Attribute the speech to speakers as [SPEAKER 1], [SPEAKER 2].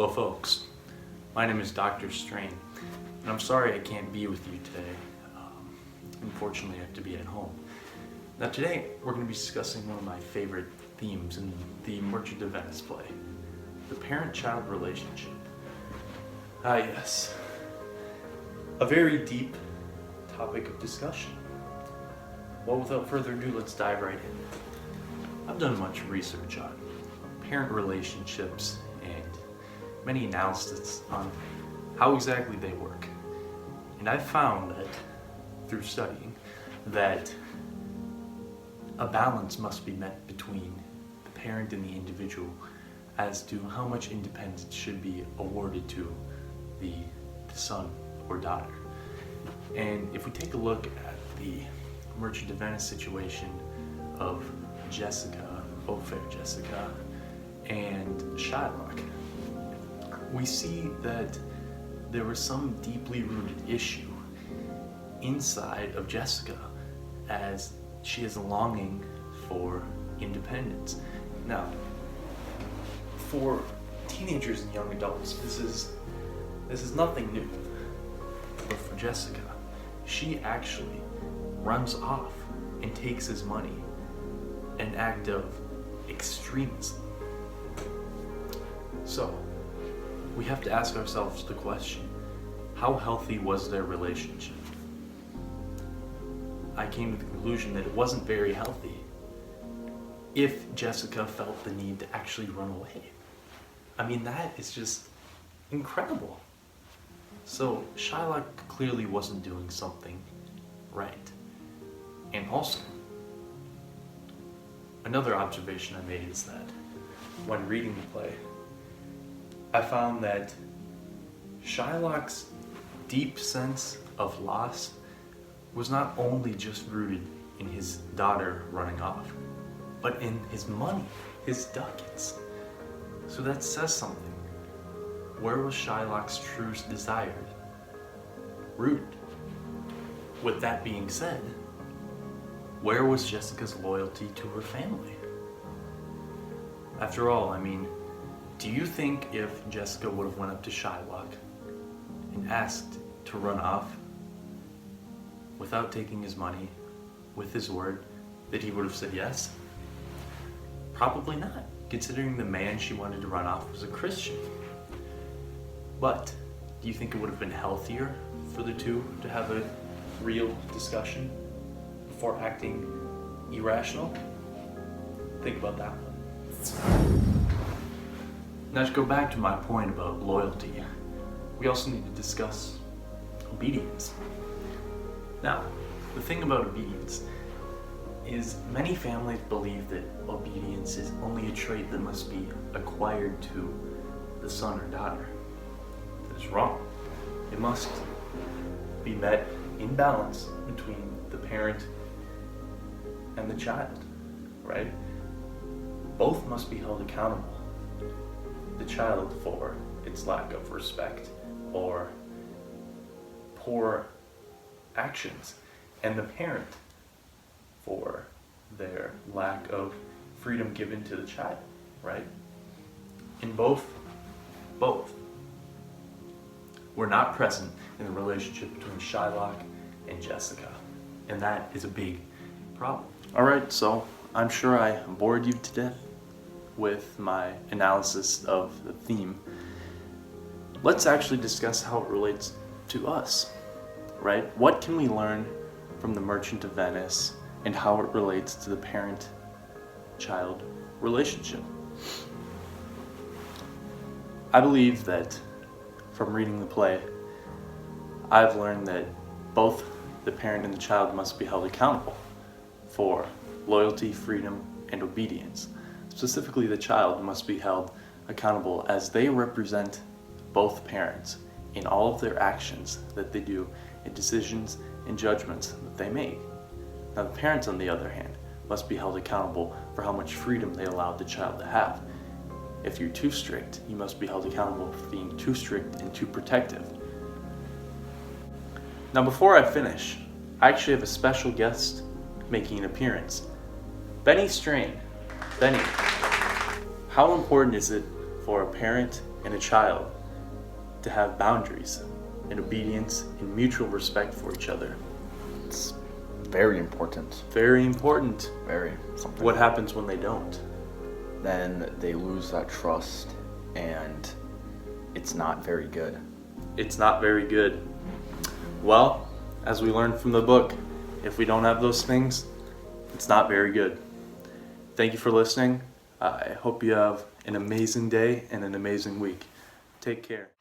[SPEAKER 1] Hello folks, my name is Dr. Strain, and I'm sorry I can't be with you today. Unfortunately, I have to be at home. Now today, we're going to be discussing one of my favorite themes in the Merchant of Venice play, the parent-child relationship. Ah yes, a very deep topic of discussion. Well, without further ado, let's dive right in. I've done much research on parent relationships and many analyses on how exactly they work. And I've found that, through studying, that a balance must be met between the parent and the individual as to how much independence should be awarded to the son or daughter. And if we take a look at the Merchant of Venice situation of Jessica, fair Jessica, and Shylock, we see that there was some deeply rooted issue inside of Jessica as she is longing for independence. Now, for teenagers and young adults, this is nothing new. But for Jessica, she actually runs off and takes his money, an act of extremism. So, we have to ask ourselves the question, how healthy was their relationship? I came to the conclusion that it wasn't very healthy if Jessica felt the need to actually run away. I mean, that is just incredible. So, Shylock clearly wasn't doing something right. And also, another observation I made is that when reading the play, I found that Shylock's deep sense of loss was not only just rooted in his daughter running off, but in his money, his ducats. So that says something. Where was Shylock's true desire rooted? With that being said, where was Jessica's loyalty to her family? After all, I mean, do you think if Jessica would have went up to Shylock and asked to run off without taking his money, with his word, that he would have said yes? Probably not, considering the man she wanted to run off was a Christian. But do you think it would have been healthier for the two to have a real discussion before acting irrational? Think about that one. Now, to go back to my point about loyalty, we also need to discuss obedience. Now, the thing about obedience is many families believe that obedience is only a trait that must be acquired to the son or daughter. That is wrong. It must be met in balance between the parent and the child, right? Both must be held accountable. The child for its lack of respect or poor actions, and the parent for their lack of freedom given to the child, right? In both were not present in the relationship between Shylock and Jessica, and that is a big problem. Alright, so I'm sure I bored you to death with my analysis of the theme. Let's actually discuss how it relates to us, right? What can we learn from the Merchant of Venice and how it relates to the parent-child relationship? I believe that from reading the play, I've learned that both the parent and the child must be held accountable for loyalty, freedom, and obedience. Specifically, the child must be held accountable as they represent both parents in all of their actions that they do and decisions and judgments that they make. Now, the parents, on the other hand, must be held accountable for how much freedom they allowed the child to have. If you're too strict, you must be held accountable for being too strict and too protective. Now, before I finish, I actually have a special guest making an appearance. Benny Strain. Benny, how important is it for a parent and a child to have boundaries and obedience and mutual respect for each other.
[SPEAKER 2] It's very important.
[SPEAKER 1] Very important.
[SPEAKER 2] Very something.
[SPEAKER 1] What happens when they don't?
[SPEAKER 2] Then they lose that trust, and it's not very good.
[SPEAKER 1] It's not very good. Well, as we learned from the book, if we don't have those things, it's not very good. Thank you for listening. I hope you have an amazing day and an amazing week. Take care.